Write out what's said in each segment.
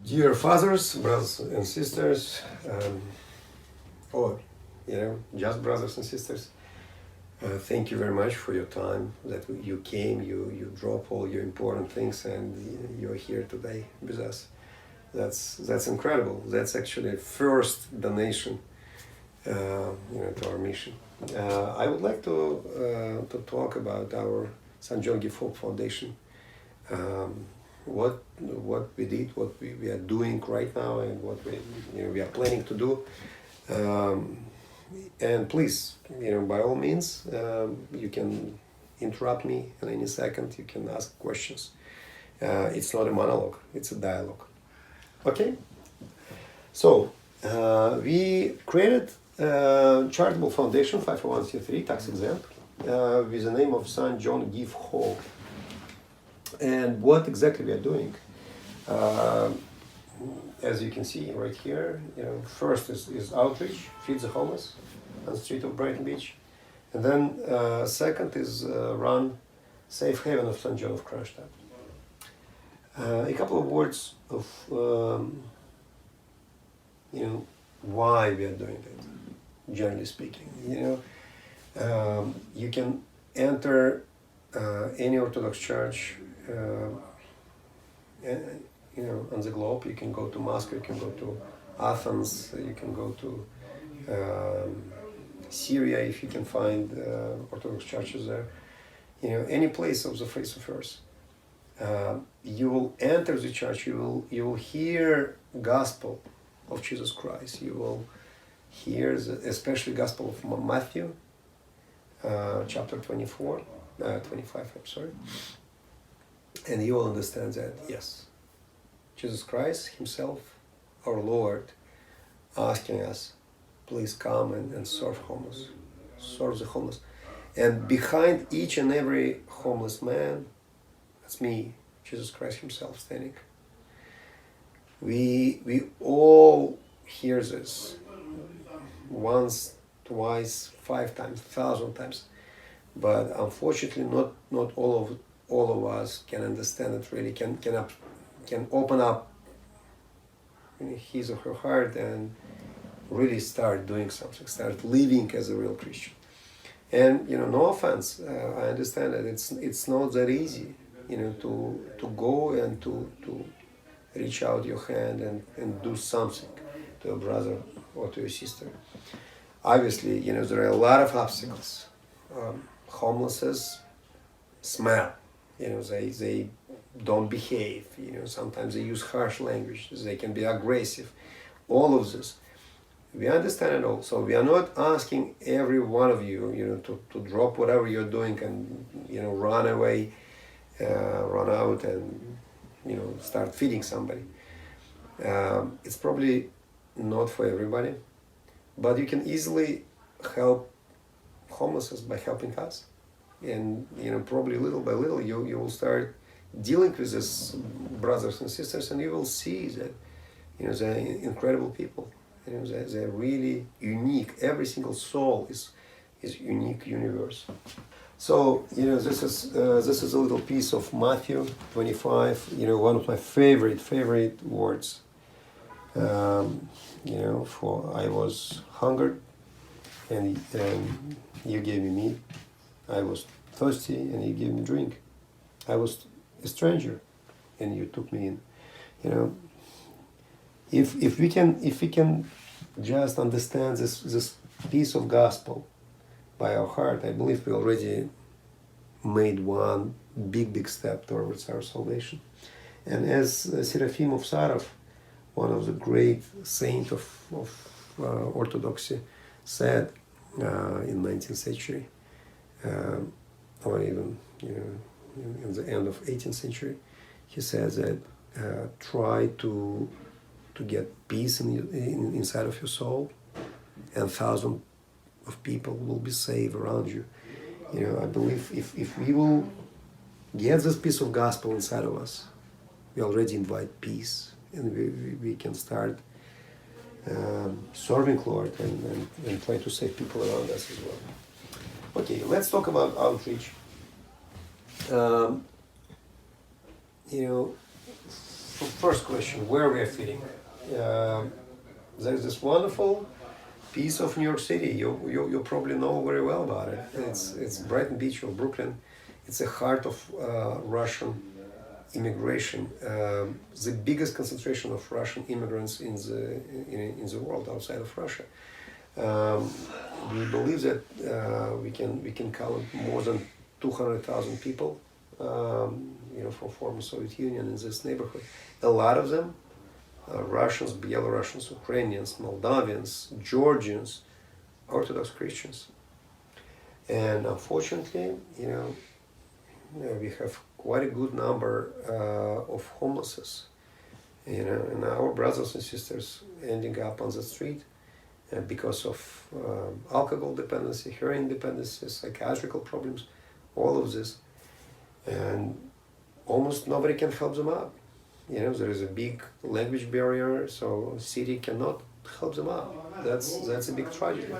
Dear fathers, brothers and sisters, or just brothers and sisters, thank you very much for your time that you came, you dropped all your important things and you're here today with us. That's incredible. That's actually first donation, to our mission. I would like to talk about our St. John Gift Hope Foundation. What we did, what we are doing right now, and what we are planning to do. And please, by all means, you can interrupt me at any second. You can ask questions. It's not a monologue; it's a dialogue. Okay. So we created a charitable foundation, 501c3, tax exempt, with the name of St. John Gift Hope. And what exactly we are doing, as you can see right here, first is outreach, feed the homeless on the street of Brighton Beach, and then second is run Safe Haven of St. John of Kronstadt. A couple of words of why we are doing that. Generally speaking, you can enter any Orthodox church. On the globe, you can go to Moscow, you can go to Athens, you can go to Syria if you can find Orthodox churches there. Any place of the face of earth. You will enter the church. You will hear gospel of Jesus Christ. You will hear especially gospel of Matthew, chapter 25. I'm sorry. And you will understand that, yes, Jesus Christ himself, our Lord, asking us, please come and serve the homeless. And behind each and every homeless man, that's me, Jesus Christ himself standing. We all hear this once, twice, 5 times, 1,000 times. But unfortunately, not all of us can understand it really, can open up his or her heart and really start doing something, start living as a real Christian. And no offense, I understand that it's not that easy, to go and to reach out your hand and do something to a brother or to a sister. Obviously, there are a lot of obstacles. Homelessness smell, they don't behave, sometimes they use harsh language, they can be aggressive, all of this. We understand it all, so we are not asking every one of you, to drop whatever you're doing and, run away, run out and, start feeding somebody. It's probably not for everybody, but you can easily help homelessness by helping us. And probably little by little you will start dealing with these brothers and sisters, and you will see that they're incredible people. They're really unique. Every single soul is unique universe. So this is a little piece of Matthew 25. One of my favorite words. For I was hungered, and you gave me meat. I was thirsty, and you gave me drink. I was a stranger, and you took me in. If we can just understand this piece of gospel by our heart, I believe we already made one big step towards our salvation. And as Seraphim of Sarov, one of the great saints of Orthodoxy, said in 19th century, or even in the end of 18th century, he says that try to get peace inside of your soul, and thousands of people will be saved around you. I believe if we will get this piece of gospel inside of us, we already invite peace, and we can start serving Lord and try to save people around us as well. Okay, let's talk about outreach. first question, where we are feeding. Um, there's this wonderful piece of New York City. You probably know very well about it. It's Brighton Beach or Brooklyn. It's the heart of Russian immigration. The biggest concentration of Russian immigrants in the world outside of Russia. Um, we believe that we can count more than 200,000 people, from former Soviet Union in this neighborhood. A lot of them, Russians, Belarusians, Ukrainians, Moldavians, Georgians, Orthodox Christians, and unfortunately, we have quite a good number of homelesses, and our brothers and sisters ending up on the street because of alcohol dependency, heroin dependency, psychiatrical problems, all of this, and almost nobody can help them out. There is a big language barrier, so city cannot help them out. That's a big tragedy.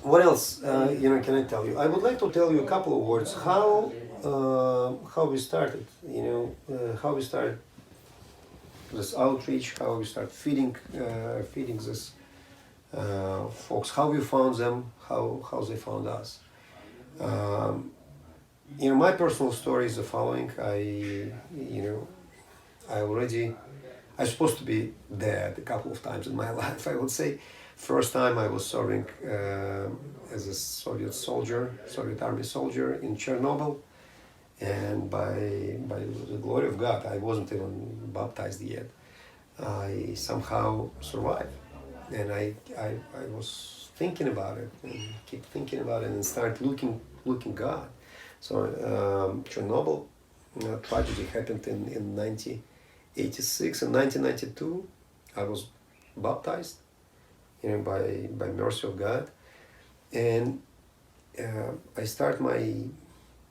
What else? Can I tell you? I would like to tell you a couple of words how we started. How we started this outreach, how we start feeding this folks, how we found them, how they found us. My personal story is the following. I'm supposed to be dead a couple of times in my life, I would say. First time I was serving as a Soviet Army soldier in Chernobyl, and by the glory of God, I wasn't even baptized yet. I somehow survived, and I was thinking about it and keep thinking about it and start looking God. So Chernobyl tragedy happened in 1986. In 1992, I was baptized, by mercy of God, and I start my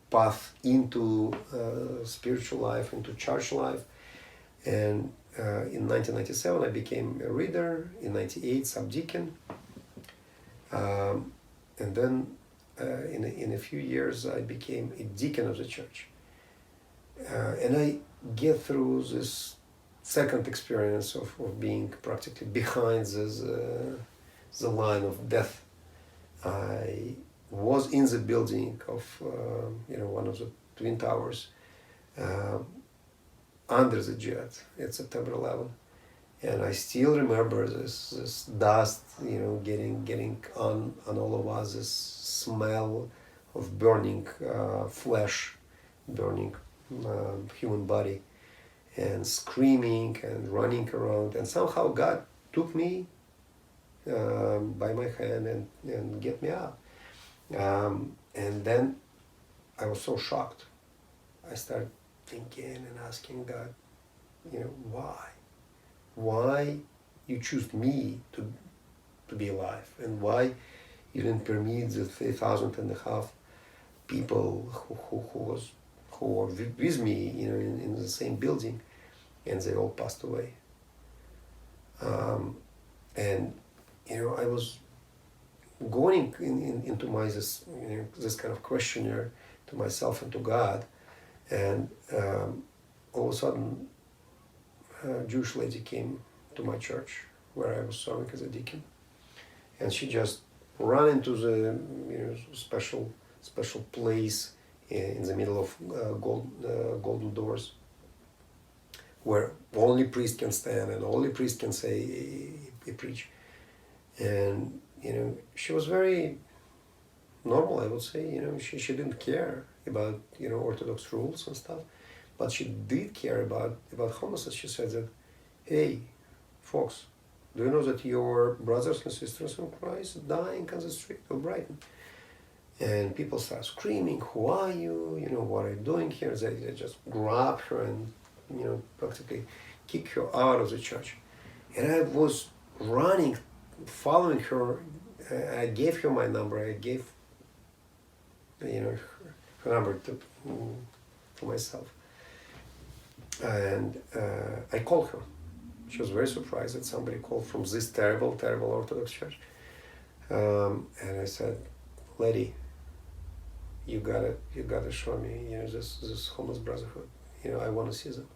path into spiritual life, into church life, and in 1997 I became a reader. In 1998, subdeacon, and then in a few years I became a deacon of the church, and I get through this second experience of being practically behind the line of death. I was in the building of one of the twin towers under the jet at September 11, and I still remember this dust getting on all of us, this smell of burning flesh, burning human body, and screaming and running around, and somehow God took me by my hand and get me out. And then I was so shocked. I started thinking and asking God, why you choose me to be alive, and why you didn't permit the 3,500 people who were with me, in the same building, and they all passed away. And I was going into this kind of questionnaire to myself and to God, and all of a sudden, a Jewish lady came to my church where I was serving as a deacon, and she just ran into the special place in the middle of golden doors, where only priest can stand and only priest can say a preach. And she was very normal, I would say. She didn't care about Orthodox rules and stuff, but she did care about homelessness. She said that, hey, folks, do you know that your brothers and sisters in Christ are dying on the street of Brighton? And people start screaming, who are you? What are you doing here? They just grab her and practically kick her out of the church. And I was running, following her. I gave her my number. I gave her number to myself, and I called her. She was very surprised that somebody called from this terrible Orthodox church. And I said, lady, you gotta show me, this homeless brotherhood. I want to see them.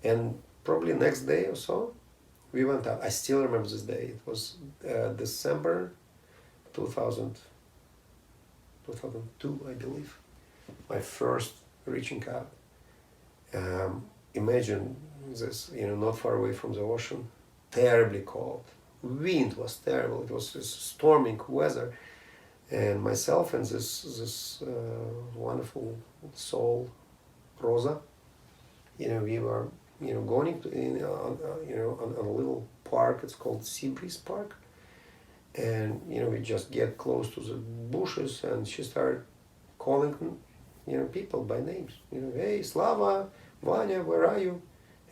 And probably next day or so, we went out. I still remember this day. It was December 2000, 2002, I believe. My first reaching out. Imagine this, not far away from the ocean, terribly cold. Wind was terrible. It was this storming weather, and myself and this wonderful soul, Rosa. We were going to on a little park. It's called Seabreeze Park, and we just get close to the bushes, and she started calling people by names. Hey, Slava, Vanya, where are you?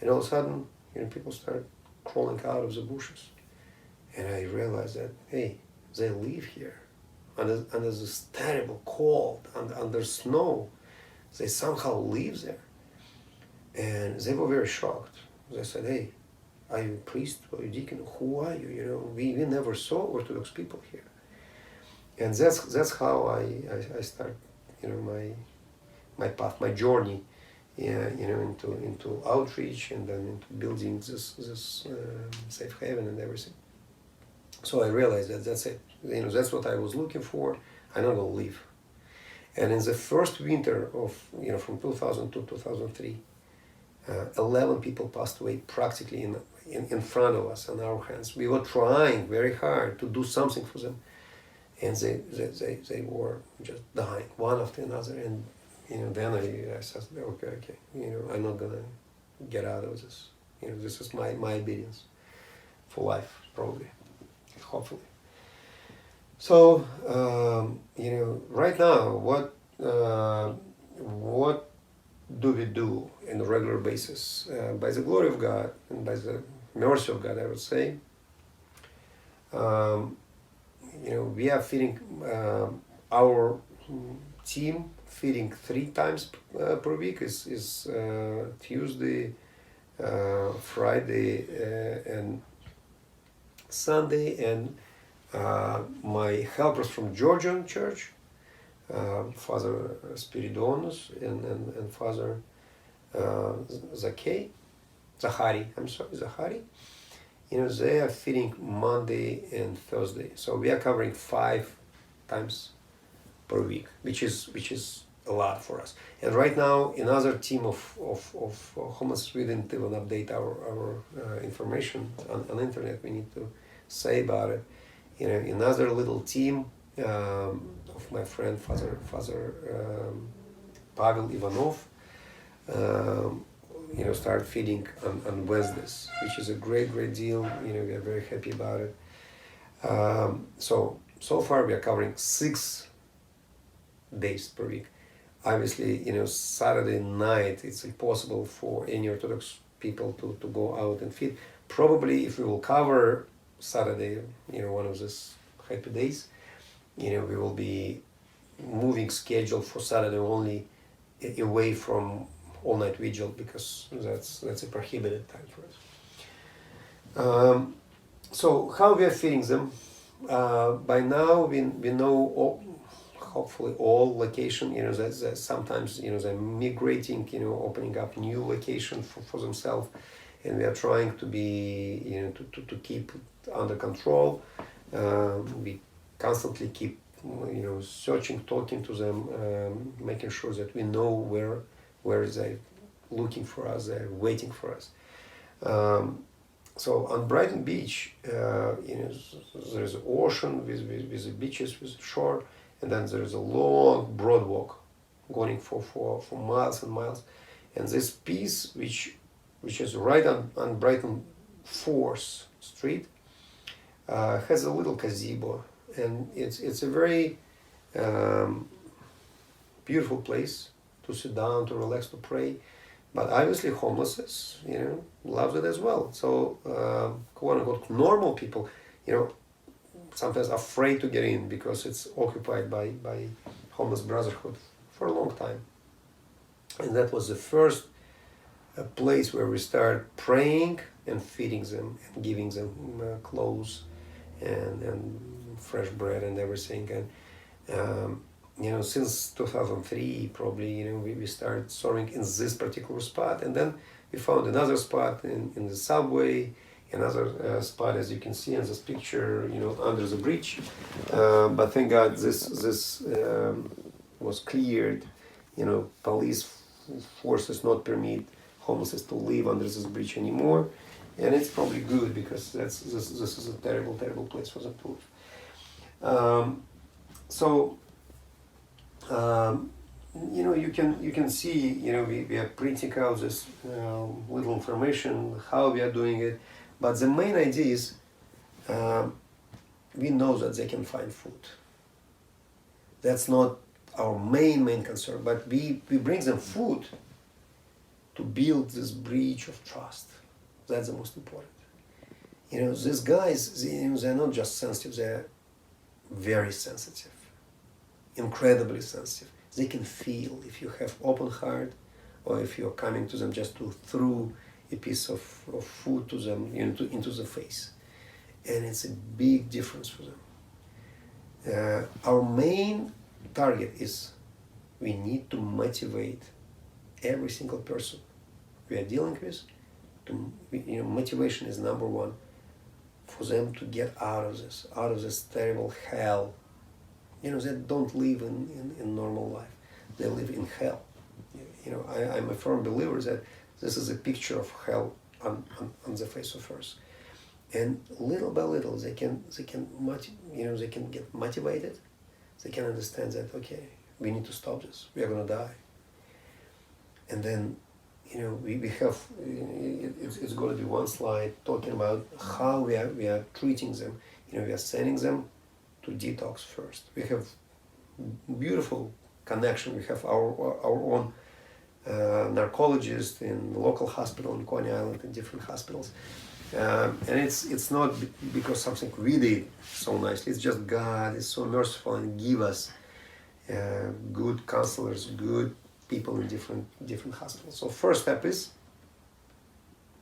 And all of a sudden, people start crawling out of the bushes. And I realized that, hey, they live here. Under this terrible cold, under snow. They somehow live there. And they were very shocked. They said, hey, are you a priest? Are you a deacon? Who are you? We never saw Orthodox people here. And that's how I start, my path, my journey, into outreach, and then into building this safe haven and everything. So I realized that that's it. That's what I was looking for. I'm not gonna leave. And in the first winter of from 2000 to 2003, 11 people passed away practically in front of us, on our hands. We were trying very hard to do something for them, and they were just dying one after another. And then I said, okay, I'm not gonna get out of this. This is my obedience for life, probably, hopefully. So right now, what do we do on a regular basis? By the glory of God and by the mercy of God, I would say, we are feeding our team, feeding 3 times per week is Tuesday, Friday, and Sunday, and my helpers from Georgian Church, Father Spiridonus and Father Zachary, they are feeding Monday and Thursday. So we are covering 5 times per week, which is a lot for us. And right now, another team of homeless, we didn't even update our information on internet. We need to say about it. Another little team of my friend Father Pavel Ivanov, start feeding on Wednesdays, which is a great deal. We are very happy about it. So far we are covering 6 days per week. Obviously, Saturday night it's impossible for any Orthodox people to go out and feed. Probably if we will cover Saturday, one of these happy days, we will be moving schedule for Saturday only away from all-night vigil, because that's a prohibited time for us. So how we are feeding them? By now we know hopefully all location. That sometimes they're migrating, opening up new location for themselves, and we are trying to be to keep it under control. We constantly keep searching, talking to them, making sure that we know where they looking for us, they're waiting for us. So on Brighton Beach, there's an ocean with the beaches, with the shore, and then there's a long broad walk going for miles and miles. And this piece, which is right on Brighton 4th Street, has a little gazebo, and it's a very beautiful place to sit down, to relax, to pray. But obviously homelesses, loves it as well. So quote unquote normal people, sometimes afraid to get in because it's occupied by homeless brotherhood for a long time. And that was the first place where we started praying and feeding them and giving them clothes and fresh bread and everything. And since 2003, probably, we started soaring in this particular spot, and then we found another spot in the subway, another spot, as you can see in this picture, under the bridge. But thank God this was cleared. Police forces not permit homeless to live under this bridge anymore, and it's probably good because this is a terrible, terrible place for them to live. So you can see, we are printing out this little information how we are doing it, but the main idea is we know that they can find food. That's not our main concern, but we bring them food to build this bridge of trust. That's the most important. These guys, they're not just sensitive, they're very sensitive, incredibly sensitive. They can feel if you have open heart, or if you're coming to them just to throw a piece of food to them into the face. And it's a big difference for them. Our main target is we need to motivate every single person we are dealing with. Motivation is number one for them to get out of this terrible hell. They don't live in normal life. They live in hell. I'm a firm believer that this is a picture of hell on the face of earth. And little by little, they can get motivated. They can understand that, okay, we need to stop this. We are gonna die. And then, we have it's going to be one slide talking about how we are treating them. We are sending them to detox first. We have beautiful connection. We have our own narcologist in the local hospital in Coney Island, in different hospitals. And it's not because something we did so nicely. It's just God is so merciful and give us good counselors, good people in different hospitals. So first step is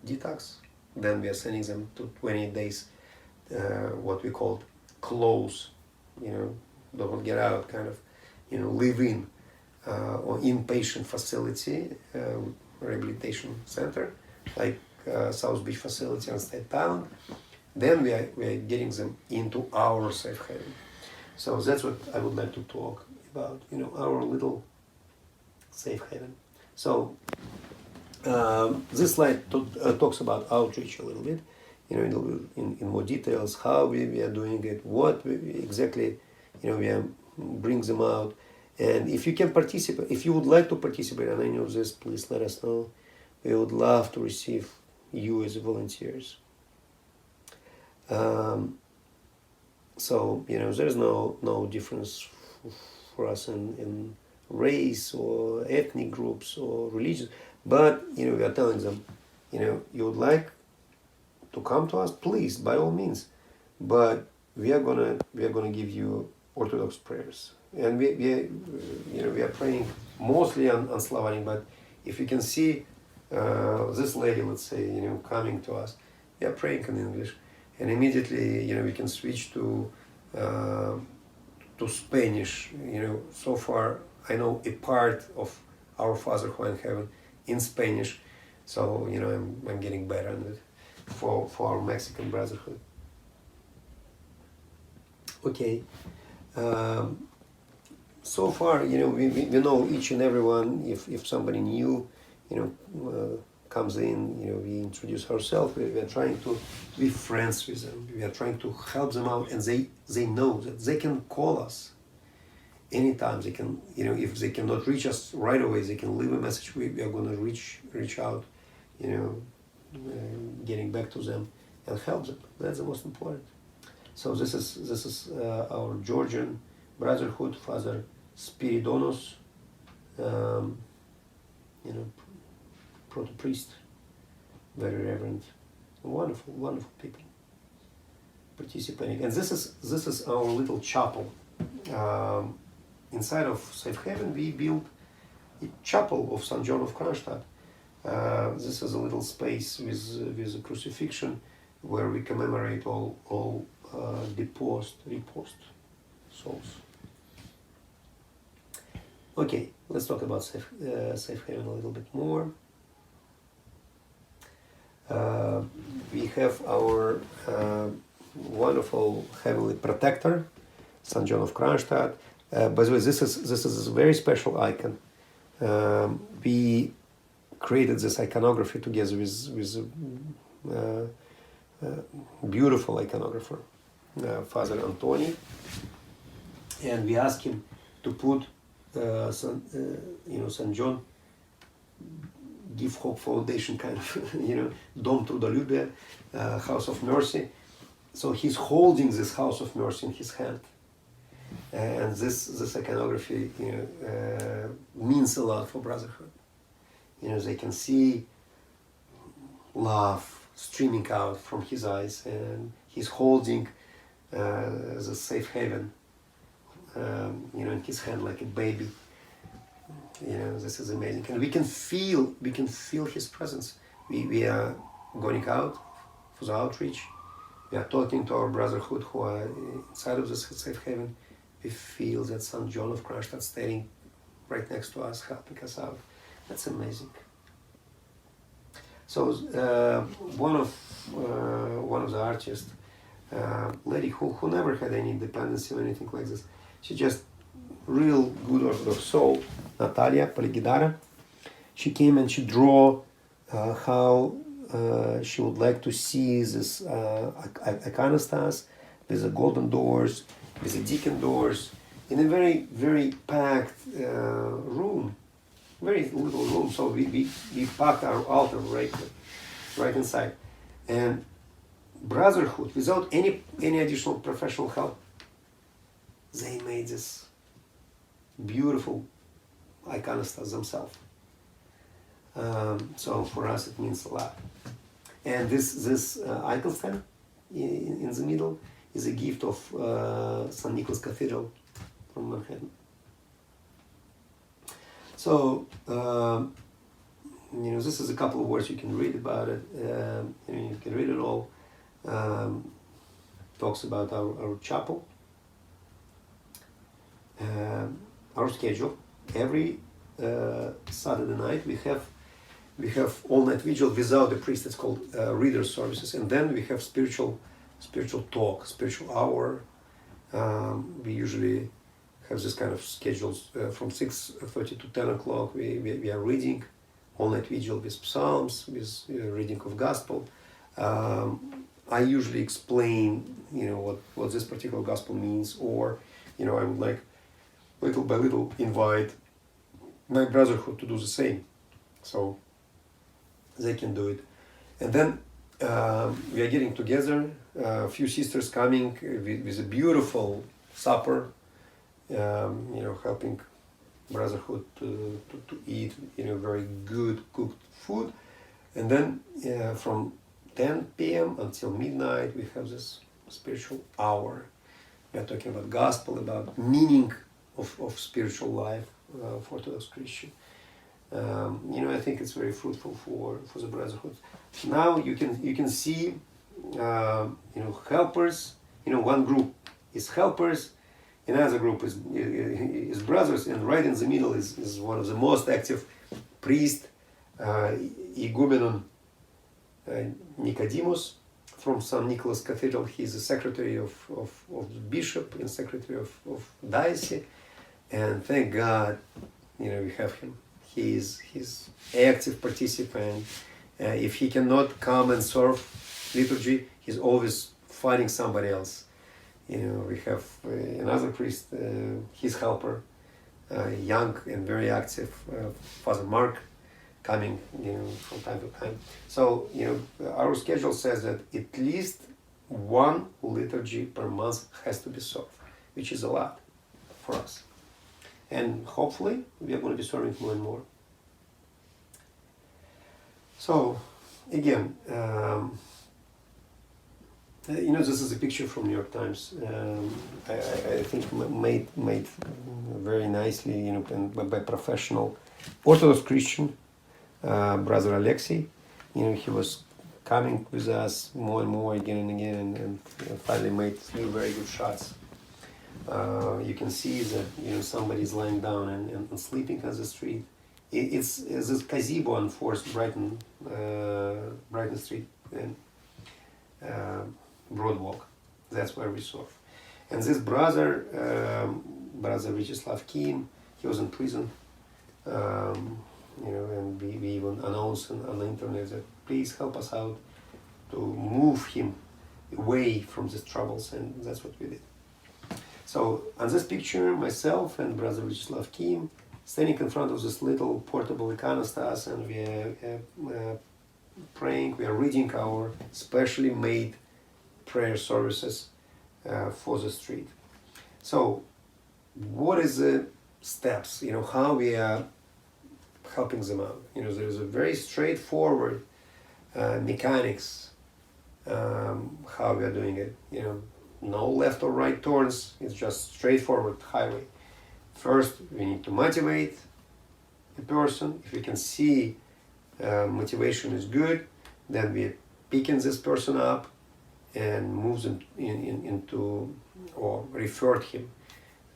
detox. Then we are sending them to 28 days, what we call close, don't get out, kind of, live in or inpatient facility, rehabilitation center, like South Beach facility and State Town. Then we are getting them into our safe haven. So that's what I would like to talk about, our little safe haven. So this slide talks about outreach a little bit, in more details, how we are doing it, what exactly, we are bring them out. And if you can participate, if you would like to participate in any of this, please let us know. We would love to receive you as volunteers. So, there's no difference for us in race or ethnic groups or religions, but we are telling them, you would like to come to us, please, by all means, but we are gonna give you Orthodox prayers, and we are praying mostly on Slavonic, but if you can see this lady, let's say, coming to us, we are praying in English, and immediately we can switch to Spanish. So far I know a part of Our Father who art in heaven in Spanish, so I'm getting better at it for our Mexican brotherhood. Okay. So far, we know each and everyone. If somebody new, comes in, we introduce ourselves. We are trying to be friends with them. We are trying to help them out, and they know that they can call us anytime. They can, if they cannot reach us right away, they can leave a message. We are going to reach out, getting back to them and help them. That's the most important. So this is our Georgian brotherhood, Father Spiridonos, proto-priest, very reverend, wonderful people participating. And this is our little chapel. Inside of Safe Haven, we built a chapel of St. John of Kronstadt. This is a little space with a crucifixion where we commemorate all repost souls. Okay, let's talk about Safe Haven a little bit more. We have our wonderful heavenly protector, St. John of Kronstadt. By the way, this is a very special icon. We created this iconography together with beautiful iconographer, Father Antoni, and we asked him to put St. John Give Hope Foundation kind of, Dom Trudolюбия, House of Mercy. So he's holding this House of Mercy in his hand, and this iconography, means a lot for Brotherhood. They can see love streaming out from his eyes, and he's holding the Safe Haven, in his hand like a baby. This is amazing, and we can feel his presence. We are going out for the outreach. We are talking to our Brotherhood who are inside of the Safe Haven. We feel that St. John of Kronstadt standing right next to us, helping us out. That's amazing. So one of the artists, lady who never had any dependency or anything like this, she just real good Orthodox soul, Natalia Polygidara. She came and she drew how she would like to see this iconostas with the golden doors, with the deacon doors, in a very, very packed room, very little room. So we packed our altar right inside. And Brotherhood, without any additional professional help, they made this beautiful iconostas themselves. So for us it means a lot. And this icon stand in the middle is a gift of St. Nicholas Cathedral from Manhattan. So this is a couple of words you can read about it. You can read it all. Talks about our chapel. Our schedule. Every Saturday night we have all-night vigil without the priest. It's called reader services, and then we have spiritual talk, spiritual hour. We usually have this kind of schedules from 6:30 to 10 o'clock. We are reading all-night vigil with psalms, with reading of gospel. I usually explain, what this particular gospel means, or I would like little by little invite my Brotherhood to do the same, so they can do it. And then we are getting together, a few sisters coming with a beautiful supper, helping Brotherhood to eat, very good cooked food. And then from 10 p.m. until midnight, we have this spiritual hour. We are talking about gospel, about meaning of spiritual life for Orthodox Christian. I think it's very fruitful for the Brotherhood. Now you can see, helpers. One group is helpers, another group is brothers, and right in the middle is one of the most active priest, Igumenon Nicodemus from St. Nicholas Cathedral. He's the secretary of the bishop and secretary of diocese, and thank God, we have him. He's active participant. If he cannot come and serve liturgy, he's always finding somebody else. We have another priest, his helper, young and very active, Father Mark, coming, from time to time. So, our schedule says that at least one liturgy per month has to be served, which is a lot for us. And hopefully we are going to be serving more and more. So, again, this is a picture from New York Times. I think made very nicely, and by professional Orthodox Christian, Brother Alexei. He was coming with us more and more again and again, and finally made 3 very good shots You can see that somebody's lying down and sleeping on the street. It's this gazebo on 4th Brighton Street and Broadwalk. That's where we saw. And this brother, brother Vyacheslav Kim, he was in prison. And we even announced on the internet that please help us out to move him away from these troubles, and that's what we did. So on this picture, myself and brother Vyacheslav Kim standing in front of this little portable iconostas, and we are praying, we are reading our specially made prayer services for the street. So what is the steps, how we are helping them out? There is a very straightforward mechanics how we are doing it. No left or right turns, it's just straightforward highway. First, we need to motivate a person. If we can see motivation is good, then we picking this person up and move them into, or referred him.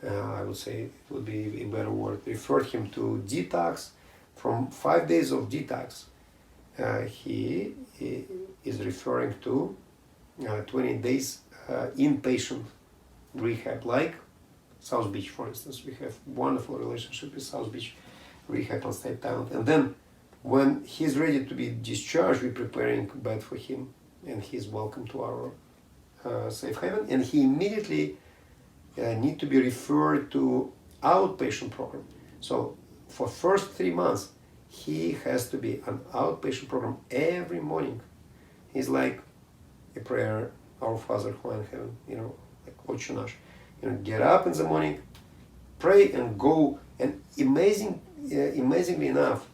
I would say it would be a better word. Referred him to detox. From 5 days of detox, he is referring to 20 days inpatient rehab, like South Beach, for instance. We have wonderful relationship with South Beach Rehab on Staten Island. And then when he's ready to be discharged, we're preparing bed for him, and he's welcome to our safe haven. And he immediately need to be referred to outpatient program. So for first 3 months, he has to be an outpatient program every morning. He's like a prayer, Our Father who art in heaven, like Otche Nash. Get up in the morning, pray and go. And amazingly enough,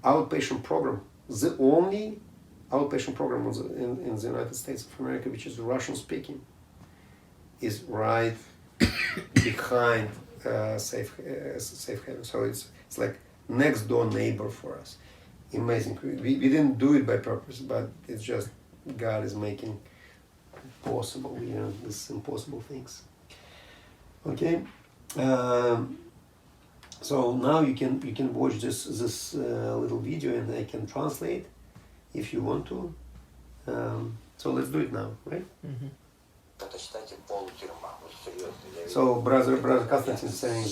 outpatient program, the only outpatient program in the United States of America, which is Russian speaking, is right behind safe haven. So it's like next door neighbor for us. Amazing. We didn't do it by purpose, but it's just God is making possible, these impossible things. Okay. So now you can watch this little video, and I can translate if you want to. So let's do it now, right? Mm-hmm. So brother Konstantin saying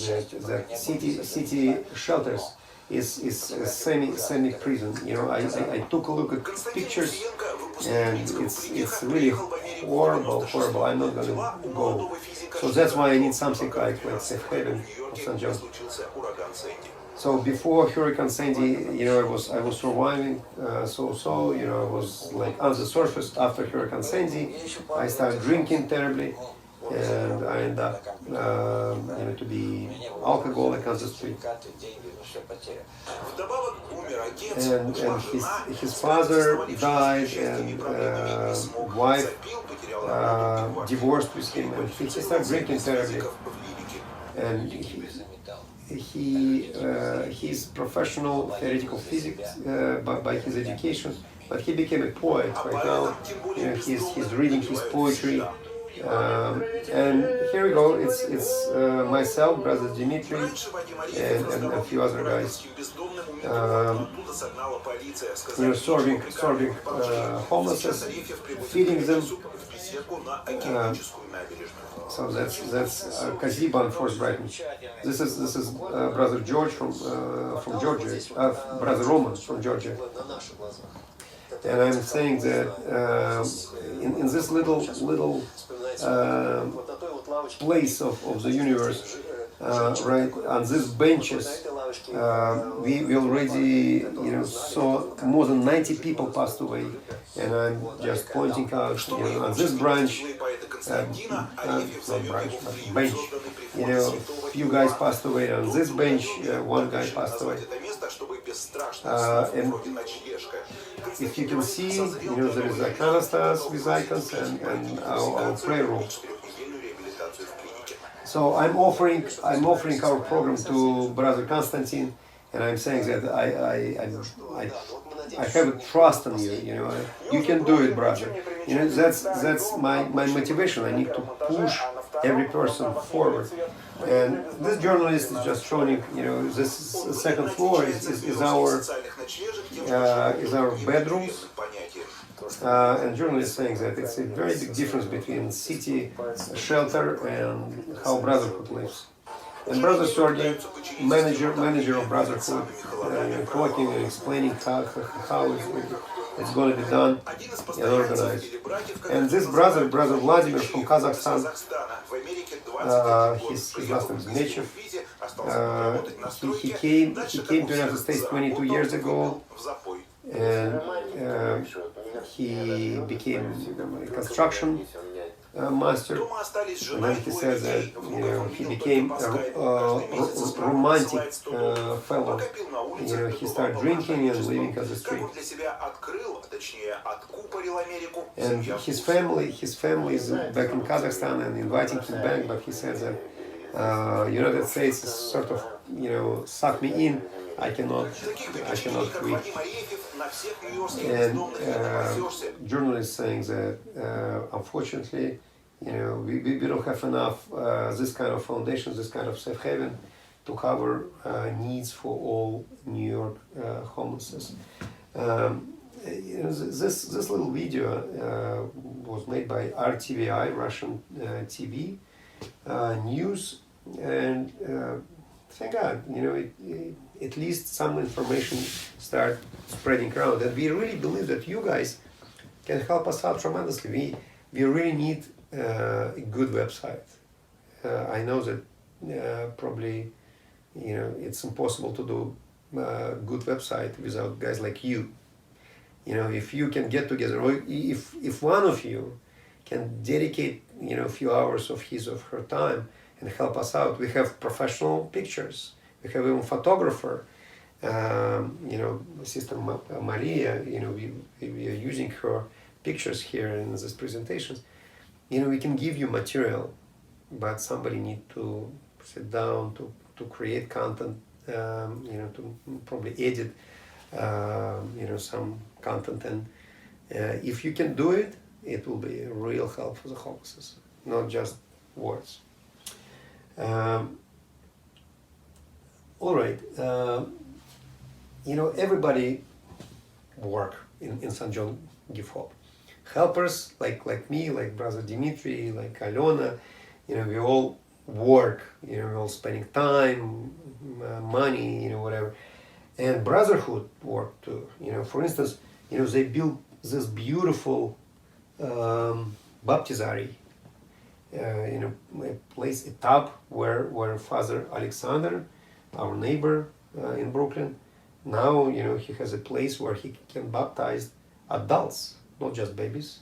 that city shelters is semi prison. I took a look at pictures, and it's really horrible. I'm not gonna go. So that's why I need something like safe haven or St. John. So before Hurricane Sandy, I was surviving. I was like on the surface. After Hurricane Sandy, I started drinking terribly, and I ended up to be alcoholic on the street. And his father died, and wife divorced with him, and he started drinking terribly. And he's professional theoretical physics by his education, but he became a poet right now. He's reading his poetry. And here we go. It's myself, brother Dimitri, and a few other guys. Serving homeless, feeding them. So that's Kaziba on 4th Brighton. This is brother George from Georgia, brother Roman from Georgia. And I'm saying that in this little place of the universe, right on these benches, we already saw more than 90 people passed away, and I'm just pointing out on this branch, not branch, but bench, few guys passed away on this bench, one guy passed away. And if you can see, there is iconostas with icons and our prayer room. So I'm offering our program to Brother Konstantin, and I'm saying that I have a trust in you. You can do it, brother. That's my motivation. I need to push every person forward. And this journalist is just showing, this second floor is our bedrooms. And journalists saying that it's a very big difference between city shelter and how Brotherhood lives. And Brother Sergey, manager of Brotherhood, talking and explaining how it's going to be done and organized. And this brother Vladimir from Kazakhstan, his last name is Nechev. He came to the United States 22 years ago, and he became a construction master. And then he says that he became a romantic fellow. He started drinking and living on the street. And his family is back in Kazakhstan and inviting him back, but he says that United States is sort of suck me in. I cannot quit. And journalists saying that unfortunately, we don't have enough this kind of foundations, this kind of safe haven to cover needs for all New York homelessness. This little video was made by RTVI, Russian TV news, and thank God, at least some information start spreading around. And we really believe that you guys can help us out tremendously. We really need a good website. I know that probably it's impossible to do a good website without guys like you. If you can get together, or if one of you can dedicate a few hours of his or her time and help us out. We have professional pictures. We have even photographer. Sister Maria. We are using her pictures here in these presentations. We can give you material, but somebody need to sit down to create content. To probably edit. Some content, and if you can do it, it will be a real help for the homeless, not just words. All right, everybody work in St. John Give Hope. Helpers like me, like Brother Dimitri, like Alona, we all work. We're all spending time, money, whatever. And Brotherhood work too. For instance, they built this beautiful baptistry. A place, a tub where Father Alexander, our neighbor in Brooklyn, now he has a place where he can baptize adults, not just babies,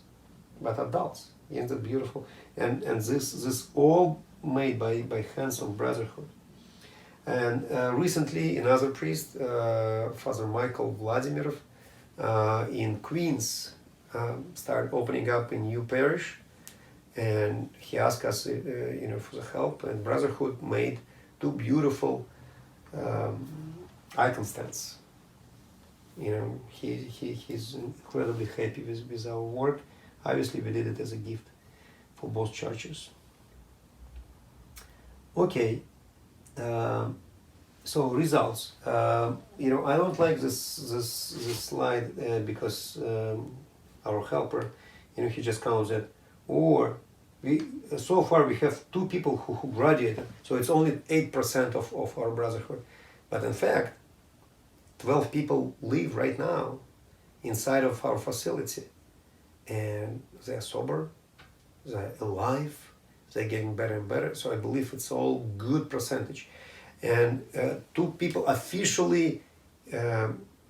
but adults. Isn't that beautiful? And this all made by hands of Brotherhood. And recently, another priest, Father Michael Vladimirov, in Queens, started opening up a new parish, and he asked us, for the help. And Brotherhood made two beautiful icon stands. He's incredibly happy with our work. Obviously, we did it as a gift for both churches. Okay. So results. I don't like this slide because our helper, he just counts that. So far we have 2 people who graduated. So it's only 8% of our Brotherhood. But in fact, 12 people live right now inside of our facility, and they're sober, they're alive, they're getting better and better. So I believe it's all good percentage. And 2 people officially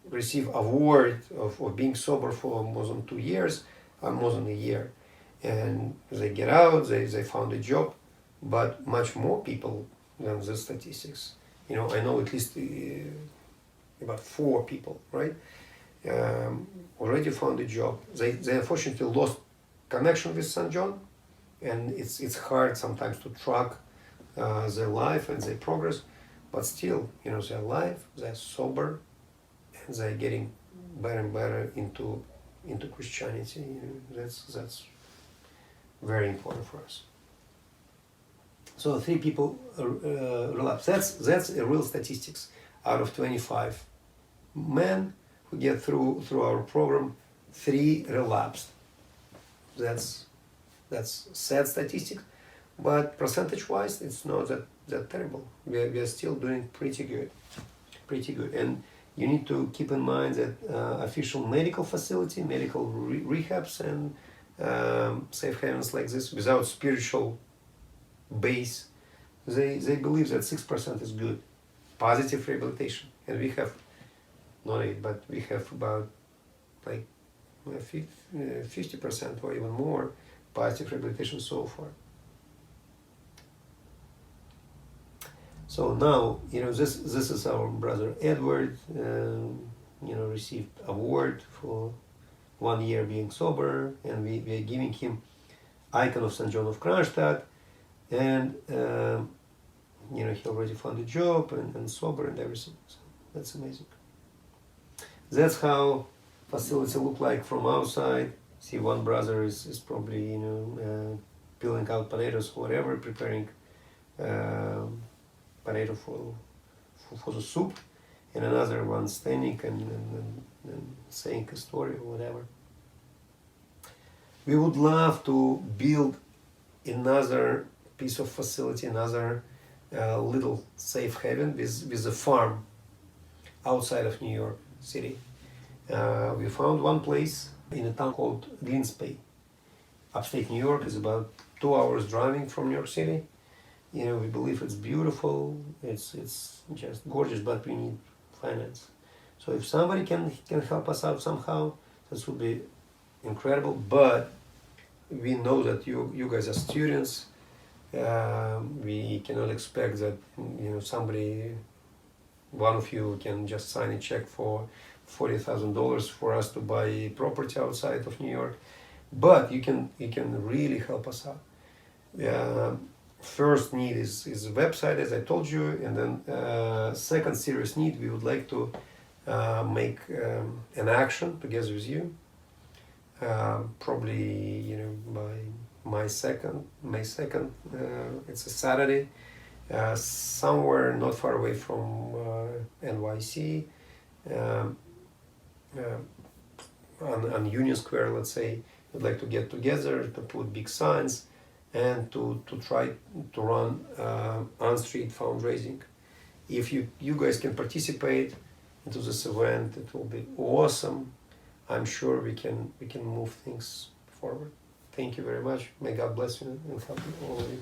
receive award of being sober for more than 2 years, or more than a year. And they get out, they found a job, but much more people than the statistics. I know at least about 4 people, right? Already found a job. They unfortunately lost connection with St. John, and it's hard sometimes to track their life and their progress, but still, they're alive, they're sober, and they're getting better and better into Christianity. That's very important for us. So 3 people relapse. That's a real statistics. Out of 25 men who get through our program, 3 relapsed. That's sad statistics, but percentage-wise, it's not that terrible. We are still doing pretty good, And you need to keep in mind that official medical facility, medical rehabs, and safe havens like this, without spiritual base, they believe that 6% is good, positive rehabilitation, and we have not 8, but we have about like 50% or even more positive rehabilitation so far. So now, this is our brother Edward, received award for 1 year being sober, and we are giving him icon of St. John of Kronstadt, and he already found a job and sober and everything. So that's amazing. That's how facility look like from outside. See, one brother is probably peeling out potatoes or whatever, preparing potato for the soup, and another one standing and saying a story or whatever. We would love to build another piece of facility, another little safe haven with a farm outside of New York City. We found one place in a town called Greens Bay. Upstate New York is about 2 hours driving from New York City. We believe it's beautiful, it's just gorgeous, but we need finance. So if somebody can help us out somehow, this would be incredible. But we know that you guys are students. We cannot expect that somebody, one of you, can just sign a check for $40,000 for us to buy property outside of New York. But you can really help us out. First need is a website, as I told you, and then second serious need, we would like to make an action together with you. Probably by May 2nd, it's a Saturday, somewhere not far away from NYC, on Union Square, let's say. We'd like to get together to put big signs and to try to run on-street fundraising. If you guys can participate into this event, it will be awesome. I'm sure we can move things forward. Thank you very much. May God bless you and help you all of you.